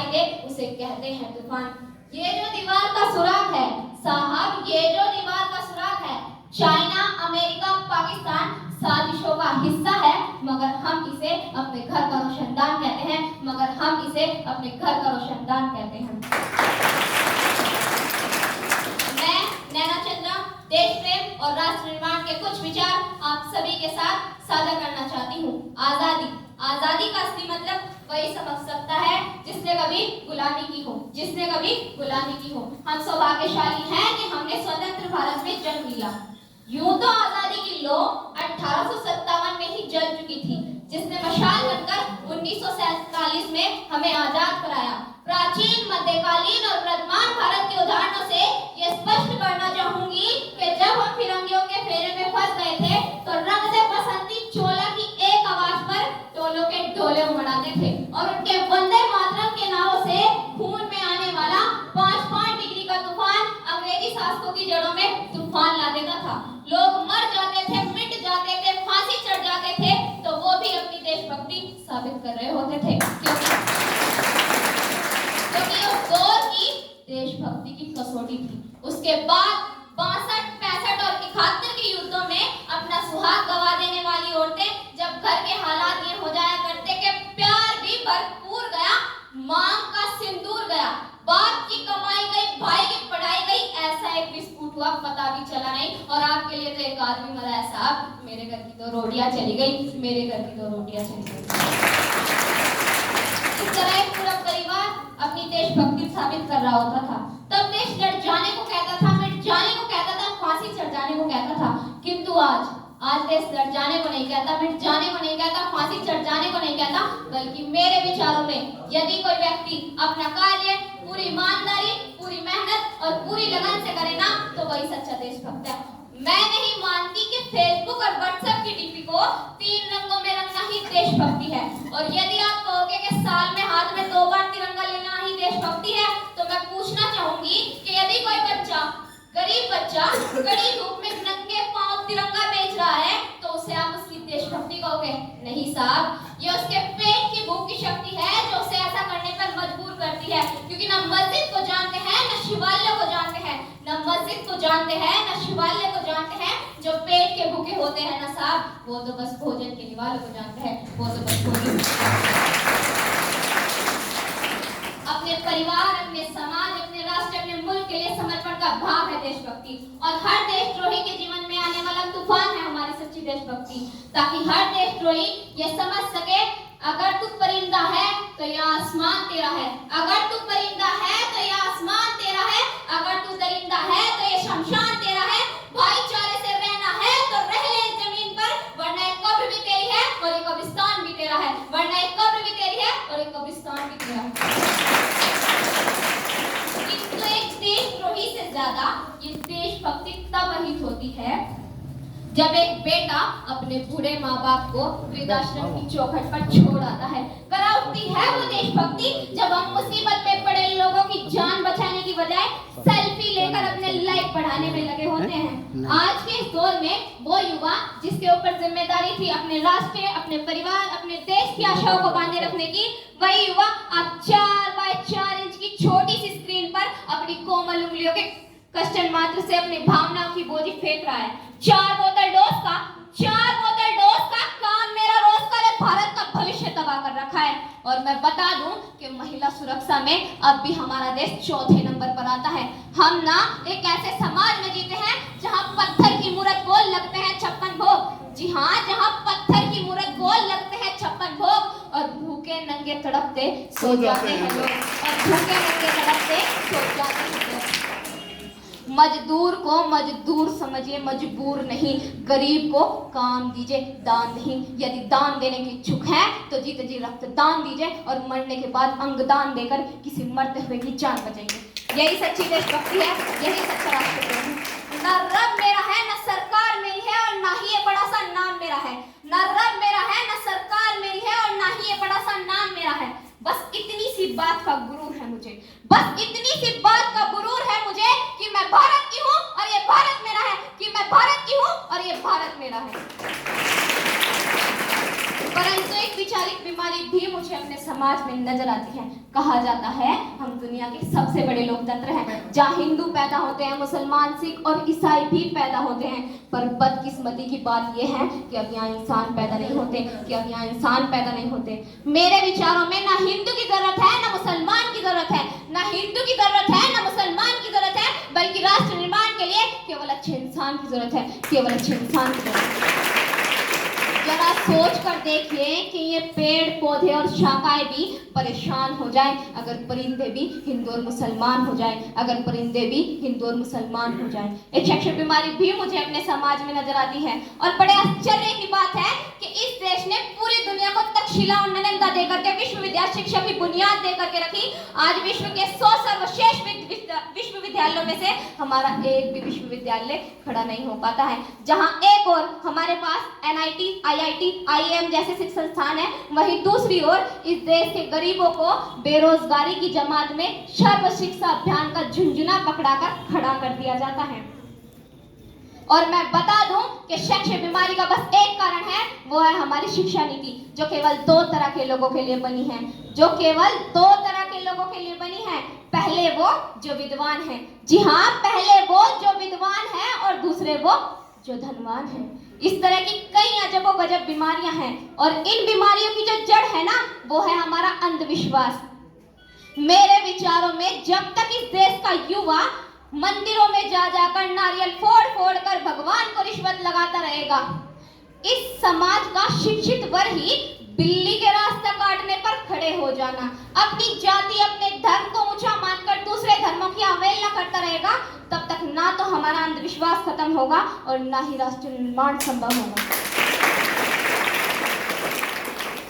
दिखाई दे उसे कहते हैं तूफान। ये जो दीवार का सुराग है साहब, ये जो दीवार का सुराग है, चाइना, अमेरिका, पाकिस्तान साजिशों का हिस्सा है, मगर हम इसे अपने घर का रोशनदान कहते हैं, मगर हम इसे अपने घर का रोशनदान कहते हैं। मैं नैना चंद्रा देश प्रेम और राष्ट्र निर्माण के कुछ विचार आप सभी के साथ साझा करना चाहती हूँ। आजादी, आजादी का असली मतलब वही समझ सकता है जिसने कभी गुलामी की हो, जिसने कभी गुलामी की हो। हम सौभाग्यशाली हैं कि हमने स्वतंत्र भारत में जन्म लिया। यूं तो आजादी की लो 1857 में ही जल चुकी थी, जिसने मशाल बनकर 1947 में हमें आजाद कराया। प्राचीन, मध्यकालीन और वर्तमान भारत के उदाहरणों से यह स्पष्ट करना चाहूंगी कि जब हम फिरंगियों के फेरे में फंस गए थे तो रंग दे बसंती चोला की एक आवाज पर टोलों के डोले उमड़ाते थे और उनके वंदे मातरम के नारों से खून में आने वाला 5-5 डिग्री का तूफान अंग्रेजी शासकों की जड़ों में तूफान ला देता था। लोग मर जाते थे, मिट जाते थे, फांसी चढ़ जाते थे, तो वो भी अपनी देशभक्ति साबित कर रहे होते थे, क्योंकि उस दौर की देशभक्ति की कसौटी थी। उसके बाद 62, 65 और 71 के युद्धों में अपना सुहाग गवा देने वाली औरतें जब घर के हालात ये हो जाया करते कि प्यार भी भरपूर गया, मांग का सिंदूर गया, बाप की कमाई गई, भाई की पढ़ाई गई, ऐसा एक विस्फोट हुआ, पता भी चला नहीं। और आपके लिए तो एक आदमी मरा है साहब, मेरे घर की तो रोटियां चली गई, मेरे घर की तो रोटियां चली गई। इस तरह एक पूरा परिवार अपनी देशभक्ति साबित कर रहा होता था। तब देश लड़ जाने को कहता था, मिट जाने को कहता था, फांसी चढ़ जाने को कहता था, किंतु आज देश लड़ जाने को नहीं कहता, मिट जाने को नहीं कहता, फांसी चढ़ जाने को नहीं कहता, बल्कि मेरे विचारों में यदि कोई व्यक्ति अपना कार्य पूरी ईमानदारी, पूरी मेहनत और पूरी लगन से करे ना, तो वही सच्चा देशभक्त है। मैं नहीं मानती कि फेसबुक और व्हाट्सएप की डीपी को 3 रंगों में रंगना ही देशभक्ति है। और यदि आप कहोगे कि साल में हाथ में 2 बार तिरंगा लेना ही देशभक्ति है, तो मैं पूछना चाहूंगी कि यदि कोई बच्चा, गरीब बच्चा कड़ी धूप में नंगे पांव तिरंगा बेच रहा है, तो उसे आप उसकी देशभक्ति कहोगे? नहीं साहब, ये उसके पेट की भूख की शक्ति है जो उसे ऐसा करने पर मजबूर करती है, क्योंकि ना मस्जिद को जानते हैं, ना शिवालय को जानते हैं, ना मस्जिद को जानते हैं, ना शिवालय को जानते हैं। जो पेट के भूखे होते हैं ना साहब, वो तो बस भोजन के निवाले को जानते हैं, वो तो बस भोजन। अपने परिवार, अपने समाज, अपने राष्ट्र, अपने मुल्क के लिए समर्पण का भाव है देशभक्ति। और हर देशद्रोही के जीवन में आने वाला तूफान है हमारी सच्ची देशभक्ति, ताकि हर देशद्रोही ये समझ सके, अगर तू परिंदा है तो यह आसमान तेरा है, अगर तू परिंदा है तो यह आसमान तेरा है, अगर तू दरिंदा है तो यह शमशान तेरा है। भाईचारे से रहना है तो रह ले इस जमीन पर, वरना एक कब्र भी तेरी है और एक कब्रिस्तान भी तेरा है, वरना एक कब्र भी तेरी है और एक कब्रिस्तान भी तेरा है। किंतु एक देशद्रोही से ज्यादा ये देशभक्ति तब हित होती है जब एक बेटा अपने बूढ़े माँ बाप को वृद्धाश्रम की चौखट पर छोड़ आता है। कराउती है वो देशभक्ति जब हम मुसीबत में पड़े लोगों की जान बचाने की बजाय सेल्फी लेकर अपने लाइफ बढ़ाने में लगे होते हैं। आज के इस दौर में वो युवा जिसके ऊपर जिम्मेदारी थी अपने राष्ट्र, अपने परिवार, अपने देश की आशाओं को बांधे रखने की, वही युवा अब 4x4 इंच की छोटी सी स्क्रीन पर अपनी कोमल उंगलियों के कष्टन मात्र से अपनी भावनाओं की बोझी फेंक रहा है। 4 बोतल डोज का काम मेरा रोज का भारत का भविष्य तबाह कर रखा है। और मैं बता दूं कि महिला सुरक्षा में अब भी हमारा देश 4थे नंबर पर आता है। हम ना एक ऐसे समाज में जीते हैं जहां पत्थर की मूर्त को लगते हैं 56 भोग। जी हाँ, जहां पत्थर की मूर्त को लगते हैं 56 भोग और भूखे नंगे तड़पते सो जाते हैं लोग, और भूखे नंगे तड़पते सो जाते हैं लोग। मजदूर को मजदूर समझिए, मजबूर नहीं। गरीब को काम दीजिए, दान नहीं। यदि दान देने की इच्छुक है तो जीते जी रक्तदान दीजिए और मरने के बाद अंगदान देकर किसी मरते हुए की जान बचाइए। यही सच्ची देशभक्ति है, यही सच्चा राष्ट्रप्रेम है। ना रब मेरा है, ना सरकार मेरी है, और ना ही ये बड़ा सा नाम मेरा है। ना रब मेरा है, ना सरकार मेरी है, और ना ही ये बड़ा सा नाम मेरा है। बस इतनी सी बात का गुरूर है मुझे, बस इतनी सी बात का गुरूर है मुझे कि मैं भारत की हूँ और ये भारत मेरा है, कि मैं भारत की हूँ और ये भारत मेरा है। परंतु एक विचारिक बीमारी भी मुझे अपने समाज में नजर आती है। कहा जाता है हम दुनिया के सबसे बड़े लोकतंत्र हैं, जहाँ हिंदू पैदा होते हैं, मुसलमान, सिख और ईसाई भी पैदा होते हैं। पर बदकिस्मती की बात यह है कि अब यहाँ इंसान पैदा नहीं होते, मेरे विचारों में ना हिंदू की जरूरत है, ना मुसलमान की जरूरत है, ना हिंदू की जरूरत है, ना मुसलमान की जरूरत है, बल्कि राष्ट्र निर्माण के लिए केवल अच्छे इंसान की जरूरत है, जरा सोच कर देखिए कि ये पेड़ पौधे और शाखाएं भी परेशान हो जाएं अगर परिंदे भी हिंदू और मुसलमान हो जाएं, एक शैक्षिक बीमारी भी मुझे अपने समाज में नजर आती है। और बड़े आश्चर्य की बात है कि इस देश ने पूरी दुनिया को तक्षशिला और नालंदा देकर के विश्वविद्यालय शिक्षा की बुनियाद देकर के रखी। आज विश्व के 100 सर्वश्रेष्ठ विश्वविद्यालयों में से हमारा एक भी विश्वविद्यालय खड़ा नहीं हो पाता है। जहां एक और हमारे पास NIT, IIT, IIM जैसे शिक्षण संस्थान है, वहीं दूसरी ओर इस देश के गरीबों को बेरोजगारी की जमात में सर्व शिक्षा अभियान का झुंझुना पकड़ाकर खड़ा कर दिया जाता है। और मैं बता दूं कि शैक्षिक बीमारी का बस एक कारण है, वो है हमारी शिक्षा नीति, जो केवल दो तरह के लोगों के लिए बनी है, पहले वो जो विद्वान है, जी हाँ, पहले वो जो विद्वान है और दूसरे वो जो धनवान है। इस तरह की कई अजबो गजब बीमारियां हैं और इन बीमारियों की जो जड़ है ना, वो है हमारा अंधविश्वास। मेरे विचारों में जब तक इस देश का युवा मंदिरों में जा जाकर नारियल फोड़ फोड़ कर भगवान को रिश्वत लगाता रहेगा, इस समाज का शिक्षित वर्ग ही बिल्ली के रास्ता काटने पर खड़े हो जाना, अपनी जाति, अपने धर्म को ऊंचा मानकर दूसरे धर्मों की अवहेलना करता रहेगा, तब तक ना तो हमारा अंधविश्वास खत्म होगा और ना ही राष्ट्र निर्माण संभव होगा।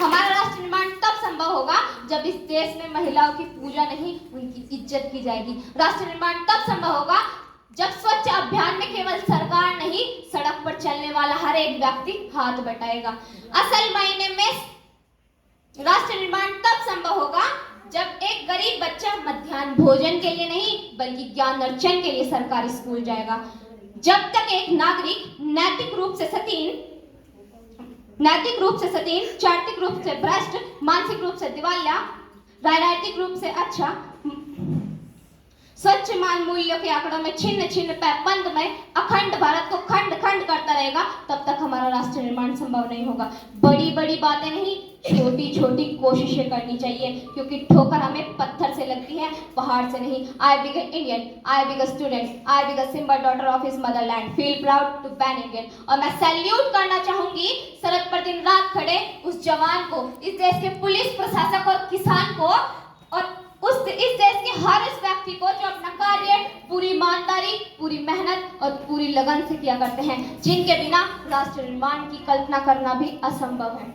हमारा राष्ट्र निर्माण तब संभव होगा जब इस देश में महिलाओं की पूजा नहीं, उनकी इज्जत की जाएगी। राष्ट्र निर्माण तब संभव होगा जब स्वच्छ अभियान में केवल सरकार नहीं, सड़क पर चलने वाला हर एक व्यक्ति हाथ बटाएगा। असल मायने में राष्ट्र निर्माण तब संभव होगा जब एक गरीब बच्चा मध्याह्न भोजन के लिए नहीं, बल्कि ज्ञान अर्जन के लिए सरकारी स्कूल जाएगा। जब तक एक नागरिक नैतिक रूप से सतीन, चारित्रिक रूप से भ्रष्ट, मानसिक रूप से दिवालिया, राजनीतिक रूप से अच्छा, स्वच्छ मान मूल्यों के आंकड़ों में छिन्न छिन्न पैबंद में अखंड भारत को खंड खंड करता रहेगा, तब तक हमारा राष्ट्र निर्माण संभव नहीं होगा। बड़ी बड़ी बातें नहीं, छोटी छोटी कोशिशें करनी चाहिए, क्योंकि ठोकर हमें पत्थर से लगती है, पहाड़ से नहीं। I being an Indian, I being a student, I being a simple daughter of his motherland, feel proud to be an Indian। और मैं सैल्यूट करना चाहूंगी सरहद पर दिन रात खड़े उस जवान को, इस देश के पुलिस प्रशासक और किसान को, और इस देश के हर इस व्यक्ति को जो अपना कार्य पूरी ईमानदारी, पूरी मेहनत और पूरी लगन से किया करते हैं, जिनके बिना राष्ट्र निर्माण की कल्पना करना भी असंभव है।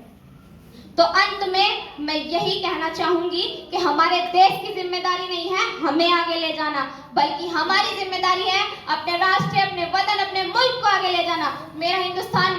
तो अंत में मैं यही कहना चाहूंगी कि हमारे देश की जिम्मेदारी नहीं है हमें आगे ले जाना, बल्कि हमारी जिम्मेदारी है अपने राष्ट्र, अपने वतन, अपने मुल्क को आगे ले जाना। मेरा हिंदुस्तान